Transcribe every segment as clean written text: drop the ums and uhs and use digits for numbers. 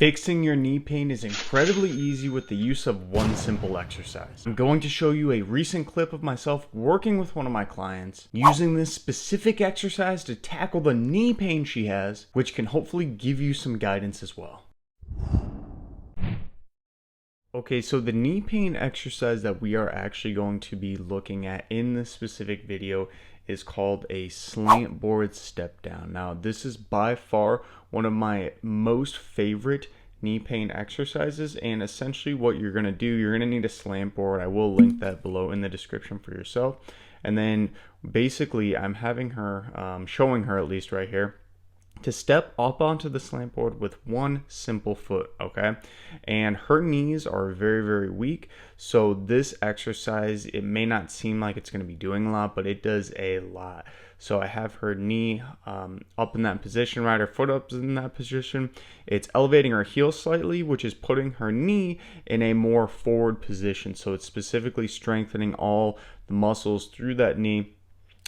Fixing your knee pain is incredibly easy with the use of one simple exercise. I'm going to show you a recent clip of myself working with one of my clients using this specific exercise to tackle the knee pain she has, which can hopefully give you some guidance as well. Okay, so the knee pain exercise that we are actually going to be looking at in this specific video is called a Slantboard Step Down. Now, this is by far one of my most favorite knee pain exercises, and essentially what you're going to do, you're going to need a slant board. I will link that below in the description for yourself. And then basically I'm having her, showing her at least right here, to step up onto the slant board with one simple foot, okay? And her knees are very, very weak. So this exercise, it may not seem like it's going to be doing a lot, but it does a lot. So I have her knee up in that position, right? Her foot up in that position. It's elevating her heel slightly, which is putting her knee in a more forward position. So it's specifically strengthening all the muscles through that knee.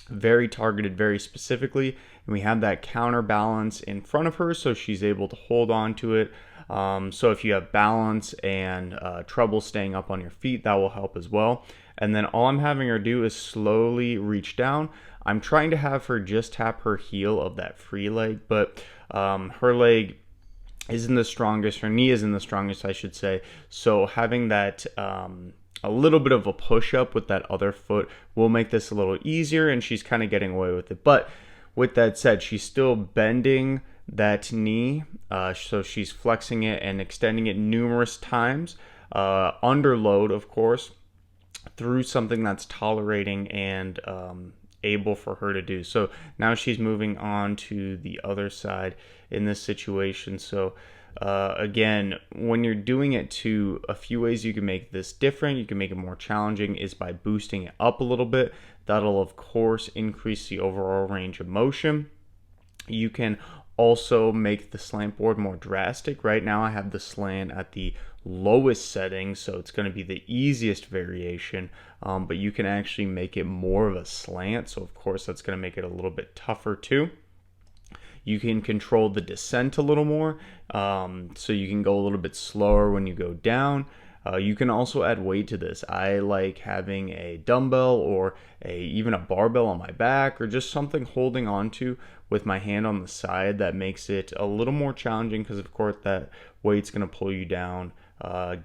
Very targeted, very specifically, and we have that counterbalance in front of her so she's able to hold on to it. So if you have balance and trouble staying up on your feet, that will help as well. And then all I'm having her do is slowly reach down. I'm trying to have her just tap her heel of that free leg, but her leg isn't the strongest, her knee isn't the strongest, I should say. So having that a little bit of a push up with that other foot will make this a little easier, and she's kind of getting away with it. But with that said, she's still bending that knee, so she's flexing it and extending it numerous times under load, of course, through something that's tolerating and able for her to do. So now she's moving on to the other side in this situation. So again, when you're doing it to a few ways you can make this different, you can make it more challenging, is by boosting it up a little bit. That'll of course increase the overall range of motion. You can also make the slant board more drastic. Right now I have the slant at the lowest setting, so it's going to be the easiest variation, but you can actually make it more of a slant, so of course that's going to make it a little bit tougher too. You can control the descent a little more, so you can go a little bit slower when you go down. You can also add weight to this. I like having a dumbbell or even a barbell on my back, or just something holding on to with my hand on the side. That makes it a little more challenging because of course that weight's going to pull you down,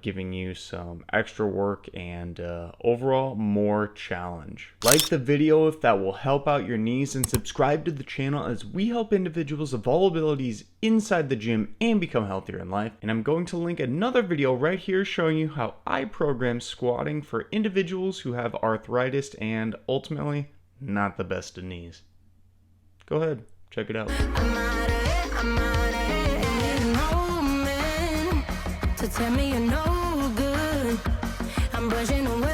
giving you some extra work and overall more challenge. Like the video if that will help out your knees, and subscribe to the channel as we help individuals of all abilities inside the gym and become healthier in life. And I'm going to link another video right here showing you how I program squatting for individuals who have arthritis and ultimately not the best of knees. Go ahead, check it out. Tell me you're no good. I'm brushing away.